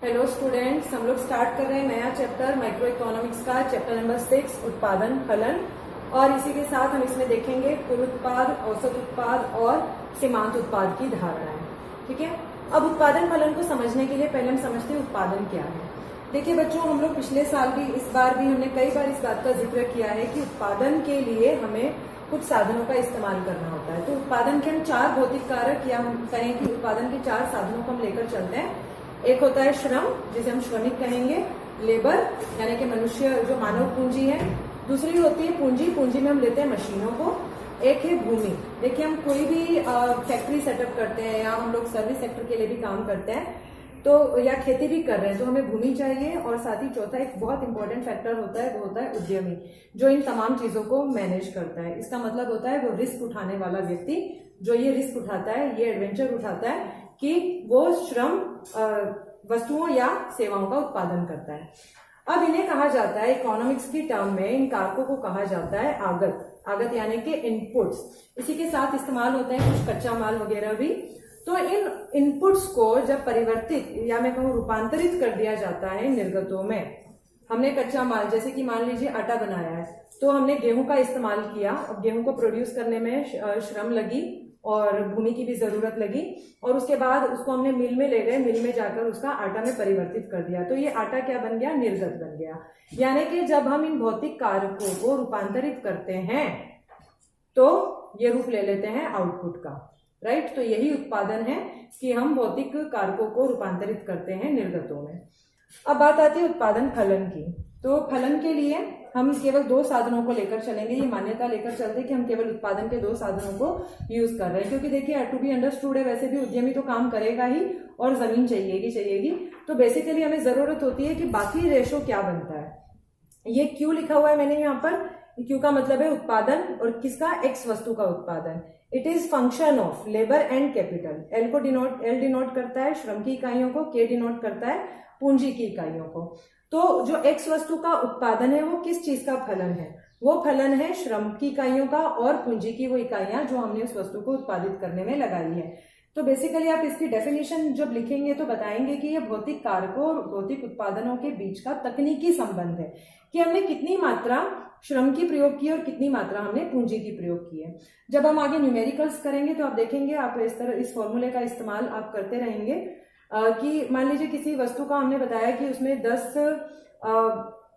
Hello students, हम लोग start कर रहे हैं नया चैप्टर माइक्रो इकोनॉमिक्स का, चैप्टर नंबर 6 उत्पादन फलन। और इसी के साथ हम इसमें देखेंगे कुल उत्पाद, औसत उत्पाद और सीमांत उत्पाद की धारणाएं। ठीक है, अब उत्पादन फलन को समझने के लिए पहले हम समझते हैं उत्पादन क्या है। देखिए बच्चों, हम लोग पिछले साल भी, इस बार भी हमने कई बार इस बात का जिक्र किया है कि उत्पादन के लिए हमें कुछ साधनों का इस्तेमाल करना होता है। तो उत्पादन के हम 4 भौतिक कारक, या हम कहें कि उत्पादन के 4 साधनों को हम लेकर चलते हैं। एक होता है श्रम, जिसे हम श्रमिक कहेंगे, लेबर यानी कि मनुष्य, जो मानव पूंजी है। दूसरी होती है पूंजी, पूंजी में हम लेते हैं मशीनों को। एक है भूमि। देखिए, हम कोई भी फैक्ट्री सेटअप करते हैं या हम लोग सर्विस सेक्टर के लिए भी काम करते हैं, तो या खेती भी कर रहे हैं, तो हमें भूमि चाहिए। और साथ ही चौथा एक बहुत इंपॉर्टेंट फैक्टर होता है, वो होता है उद्यमी, जो इन तमाम चीजों को मैनेज करता है। इसका मतलब होता है वो रिस्क उठाने वाला व्यक्ति, जो ये रिस्क उठाता है, ये एडवेंचर उठाता है कि वो श्रम वस्तुओं या सेवाओं का उत्पादन करता है। अब इन्हें कहा जाता है, इकोनॉमिक्स की टर्म में इन कारकों को कहा जाता है आगत। आगत यानी कि इनपुट्स। इसी के साथ इस्तेमाल होते हैं कुछ कच्चा माल वगैरह भी। तो इन इनपुट्स को जब परिवर्तित या मैं कहूँ रूपांतरित कर दिया जाता है निर्गतों में। हमने कच्चा माल, जैसे कि मान लीजिए आटा बनाया है, तो हमने गेहूं का इस्तेमाल किया। अब गेहूं को प्रोड्यूस करने में श्रम लगी और भूमि की भी जरूरत लगी, और उसके बाद उसको हमने मिल में ले गए, मिल में जाकर उसका आटा में परिवर्तित कर दिया। तो ये आटा क्या बन गया? निर्गत बन गया। यानी कि जब हम इन भौतिक कारकों को रूपांतरित करते हैं तो ये रूप ले लेते हैं आउटपुट का। राइट, तो यही उत्पादन है कि हम भौतिक कारकों को रूपांतरित करते हैं निर्गतों में। अब बात आती है उत्पादन फलन की। तो फलन के लिए हम केवल 2 साधनों को लेकर चलेंगे। ये मान्यता लेकर चलते कि हम केवल उत्पादन के 2 साधनों को यूज कर रहे हैं, क्योंकि देखिए टू बी अंडरस्टूड है, वैसे भी उद्यमी तो काम करेगा ही और जमीन चाहिएगी। तो बेसिकली हमें जरूरत होती है कि बाकी रेशो क्या बनता है। ये क्यू लिखा हुआ है मैंने यहाँ पर। क्यू का मतलब है उत्पादन, और किसका? एक्स वस्तु का उत्पादन। It is function of labour and capital. L denote करता है श्रम की इकाइयों को, के डिनोट करता है पूंजी की इकाइयों को। तो जो एक्स वस्तु का उत्पादन है वो किस चीज का फलन है? वो फलन है श्रम की इकाइयों का और पूंजी की वो इकाइयां जो हमने उस वस्तु को उत्पादित करने में लगाई है। तो बेसिकली आप इसकी डेफिनेशन जब लिखेंगे तो बताएंगे कि ये भौतिक कारकों और भौतिक उत्पादनों के बीच का तकनीकी संबंध है, कि हमने कितनी मात्रा श्रम की प्रयोग की और कितनी मात्रा हमने पूंजी की प्रयोग की है। जब हम आगे न्यूमेरिकल्स करेंगे तो आप देखेंगे, आप इस तरह इस फॉर्मूले का इस्तेमाल आप करते रहेंगे कि मान लीजिए किसी वस्तु का हमने बताया कि उसमें 10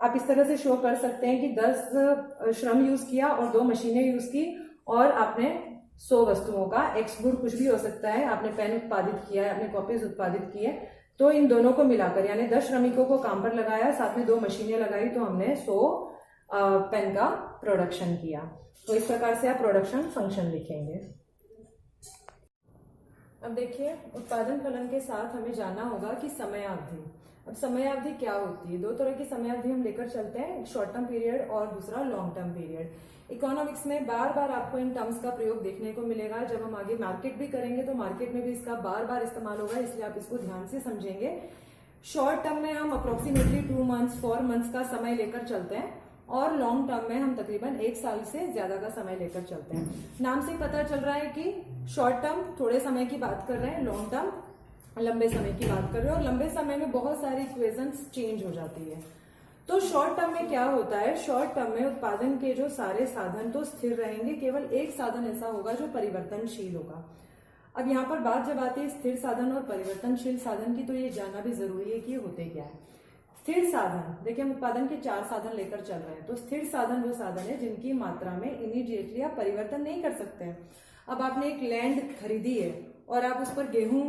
आप इस तरह से शो कर सकते हैं कि 10 श्रम यूज किया और 2 मशीनें यूज की, और आपने 100 वस्तुओं का, एक्स गुड कुछ भी हो सकता है, आपने पेन उत्पादित किया है, आपने कॉपीज उत्पादित की है, तो इन दोनों को मिलाकर यानी 10 श्रमिकों को काम पर लगाया, साथ में 2 मशीनें लगाई, तो हमने 100 पेन का प्रोडक्शन किया। तो इस प्रकार से आप प्रोडक्शन फंक्शन लिखेंगे। अब देखिए, उत्पादन फलन के साथ हमें जानना होगा कि समयावधि। अब समयावधि क्या होती है? 2 तरह की समयावधि हम लेकर चलते हैं, शॉर्ट टर्म पीरियड और दूसरा लॉन्ग टर्म पीरियड। इकोनॉमिक्स में बार बार आपको इन टर्म्स का प्रयोग देखने को मिलेगा। जब हम आगे मार्केट भी करेंगे तो मार्केट में भी इसका बार बार इस्तेमाल होगा, इसलिए आप इसको ध्यान से समझेंगे। शॉर्ट टर्म में हम अप्रोक्सीमेटली 2 मंथ्स 4 मंथ्स का समय लेकर चलते हैं, और लॉन्ग टर्म में हम तकरीबन 1 साल से ज्यादा का समय लेकर चलते हैं। नाम से पता चल रहा है कि शॉर्ट टर्म थोड़े समय की बात कर रहे हैं, लॉन्ग टर्म लंबे समय की बात कर रहे हैं, और लंबे समय में बहुत सारी इक्वेशंस चेंज हो जाती है। तो शॉर्ट टर्म में क्या होता है? शॉर्ट टर्म में उत्पादन के जो सारे साधन तो स्थिर रहेंगे, केवल एक साधन ऐसा होगा जो परिवर्तनशील होगा। अब यहाँ पर बात जब आती है स्थिर साधन और परिवर्तनशील साधन की, तो ये जानना भी जरूरी है कि ये होते क्या है। स्थिर साधन, देखिए हम उत्पादन के 4 साधन लेकर चल रहे हैं। तो स्थिर साधन वो साधन है जिनकी मात्रा में इमीडिएटली आप परिवर्तन नहीं कर सकते हैं। अब आपने एक लैंड खरीदी है और आप उस पर गेहूं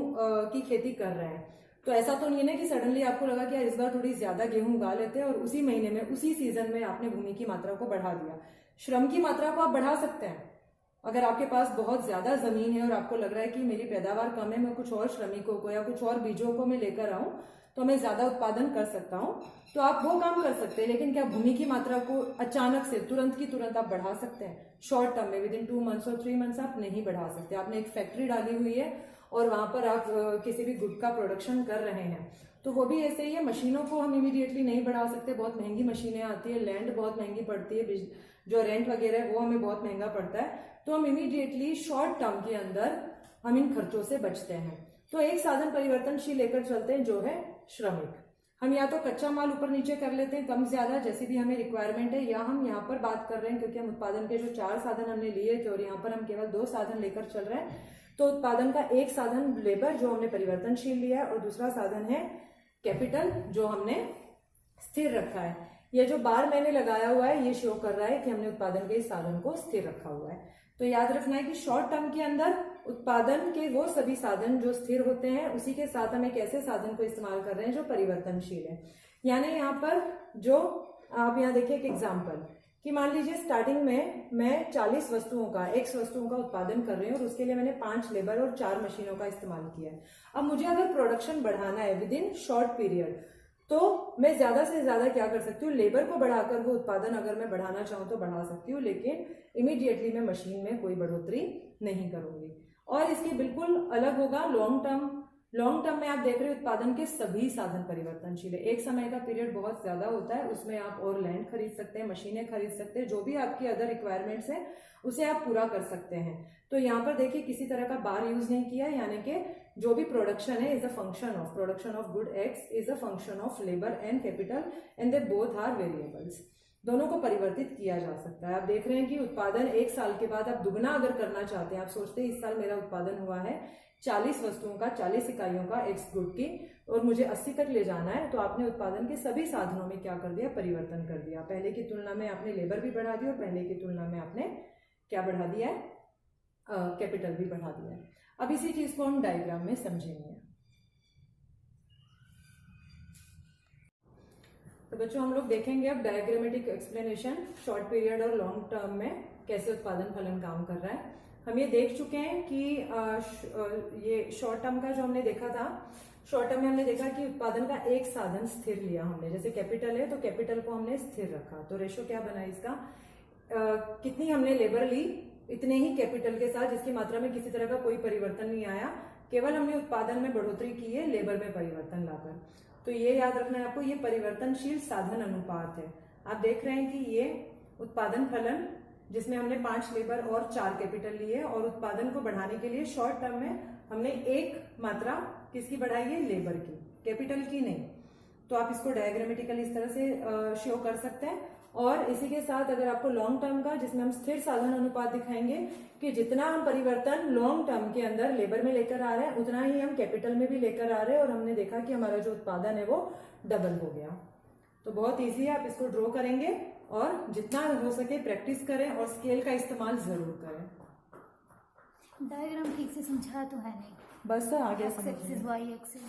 की खेती कर रहे हैं, तो ऐसा तो नहीं है ना कि सडनली आपको लगा कि यार इस बार थोड़ी ज्यादा गेहूं उगा लेते हैं और उसी महीने में, उसी सीजन में आपने भूमि की मात्रा को बढ़ा दिया। श्रम की मात्रा को आप बढ़ा सकते हैं। अगर आपके पास बहुत ज्यादा जमीन है और आपको लग रहा है कि मेरी पैदावार कम है, मैं कुछ और श्रमिकों को या कुछ और बीजों को मैं लेकर आऊं तो मैं ज्यादा उत्पादन कर सकता हूं, तो आप वो काम कर सकते हैं। लेकिन क्या भूमि की मात्रा को अचानक से तुरंत की तुरंत आप बढ़ा सकते हैं? शॉर्ट टर्म में विद इन 2 मंथ्स और 3 मंथ्स आप नहीं बढ़ा सकते। आपने एक फैक्ट्री डाली हुई है और वहां पर आप किसी भी गुड का प्रोडक्शन कर रहे हैं, तो वो भी ऐसे ही है। मशीनों को हम इमीडिएटली नहीं बढ़ा सकते, बहुत महंगी मशीनें आती है, लैंड बहुत महंगी पड़ती है, जो रेंट वगैरह है वो हमें बहुत महंगा पड़ता है। तो हम इमीडिएटली शॉर्ट टर्म के अंदर हम इन खर्चों से बचते हैं। तो एक साधन परिवर्तनशील लेकर चलते हैं जो है श्रमिक। हम या तो कच्चा माल ऊपर नीचे कर लेते हैं कम ज्यादा जैसी भी हमें रिक्वायरमेंट है, या हम यहाँ पर बात कर रहे हैं क्योंकि हम उत्पादन के जो 4 साधन हमने लिए थे और यहाँ पर हम केवल 2 साधन लेकर चल रहे हैं, तो उत्पादन का एक साधन लेबर जो हमने परिवर्तनशील लिया है और दूसरा साधन है कैपिटल जो हमने स्थिर रखा है। ये जो बार मैंने लगाया हुआ है ये शो कर रहा है कि हमने उत्पादन के इस साधन को स्थिर रखा हुआ है। तो याद रखना है कि शॉर्ट टर्म के अंदर उत्पादन के वो सभी साधन जो स्थिर होते हैं उसी के साथ हम एक ऐसे साधन को इस्तेमाल कर रहे हैं जो परिवर्तनशील है। यानी यहाँ पर जो आप यहाँ देखिए एक एग्जाम्पल कि मान लीजिए स्टार्टिंग में मैं 40 वस्तुओं का X वस्तुओं का उत्पादन कर रही हूँ और उसके लिए मैंने 5 लेबर और 4 मशीनों का इस्तेमाल किया है। अब मुझे अगर प्रोडक्शन बढ़ाना है विद इन शॉर्ट पीरियड तो मैं ज्यादा से ज्यादा क्या कर सकती हूँ, लेबर को बढ़ाकर वो उत्पादन अगर मैं बढ़ाना चाहूँ तो बढ़ा सकती हूँ, लेकिन इमीडिएटली मैं मशीन में कोई बढ़ोतरी नहीं करूंगी। और इसके बिल्कुल अलग होगा लॉन्ग टर्म। लॉन्ग टर्म में आप देख रहे हो उत्पादन के सभी साधन परिवर्तनशील है। एक समय का पीरियड बहुत ज्यादा होता है, उसमें आप और लैंड खरीद सकते हैं, मशीनें खरीद सकते हैं, जो भी आपकी अदर रिक्वायरमेंट्स है उसे आप पूरा कर सकते हैं। तो यहाँ पर देखिए किसी तरह का बार यूज नहीं किया, यानी कि जो भी प्रोडक्शन है is a function of production of good X is a function of labour and capital and they both are variables. दोनों को परिवर्तित किया जा सकता है। आप देख रहे हैं कि उत्पादन एक साल के बाद आप दुगना अगर करना चाहते हैं, आप सोचते हैं इस साल मेरा उत्पादन हुआ है 40 वस्तुओं का 40 इकाइयों का एक्स गुड की और मुझे 80 तक ले जाना है, तो आपने उत्पादन के सभी साधनों में क्या कर दिया, परिवर्तन कर दिया। पहले की तुलना में आपने लेबर भी बढ़ा दी और पहले की तुलना में आपने क्या बढ़ा दिया है, कैपिटल भी बढ़ा दिया है। अब इसी चीज को हम डायग्राम में समझेंगे। तो बच्चों हम लोग देखेंगे अब डायग्रामेटिक एक्सप्लेनेशन शॉर्ट पीरियड और लॉन्ग टर्म में कैसे उत्पादन फलन काम कर रहा है। हम ये देख चुके हैं कि ये शॉर्ट टर्म का जो हमने देखा था, शॉर्ट टर्म में हमने देखा कि उत्पादन का एक साधन स्थिर लिया हमने, जैसे कैपिटल है तो कैपिटल को हमने स्थिर रखा। तो रेशो क्या बना इसका, कितनी हमने लेबर ली इतने ही कैपिटल के साथ जिसकी मात्रा में किसी तरह का कोई परिवर्तन नहीं आया, केवल हमने उत्पादन में बढ़ोतरी की है लेबर में परिवर्तन लाकर। तो ये याद रखना है आपको, ये परिवर्तनशील साधन अनुपात है। आप देख रहे हैं कि ये उत्पादन फलन जिसमें हमने 5 लेबर और 4 कैपिटल लिए और उत्पादन को बढ़ाने के लिए शॉर्ट टर्म में हमने एक मात्रा किसकी बढ़ाई है, लेबर की, कैपिटल की नहीं। तो आप इसको डायग्रामेटिकली इस तरह से शो कर सकते हैं। और इसी के साथ अगर आपको लॉन्ग टर्म का, जिसमें हम स्थिर साधन अनुपात दिखाएंगे कि जितना हम परिवर्तन लॉन्ग टर्म के अंदर लेबर में लेकर आ रहे हैं उतना ही हम कैपिटल में भी लेकर आ रहे हैं, और हमने देखा कि हमारा जो उत्पादन है वो डबल हो गया। तो बहुत इजी है, आप इसको ड्रॉ करेंगे और जितना हो सके प्रैक्टिस करें और स्केल का इस्तेमाल जरूर करें। डायग्राम ठीक से समझा तो है नहीं, बस आगे एक्स एक्सिस वाई एक्सिस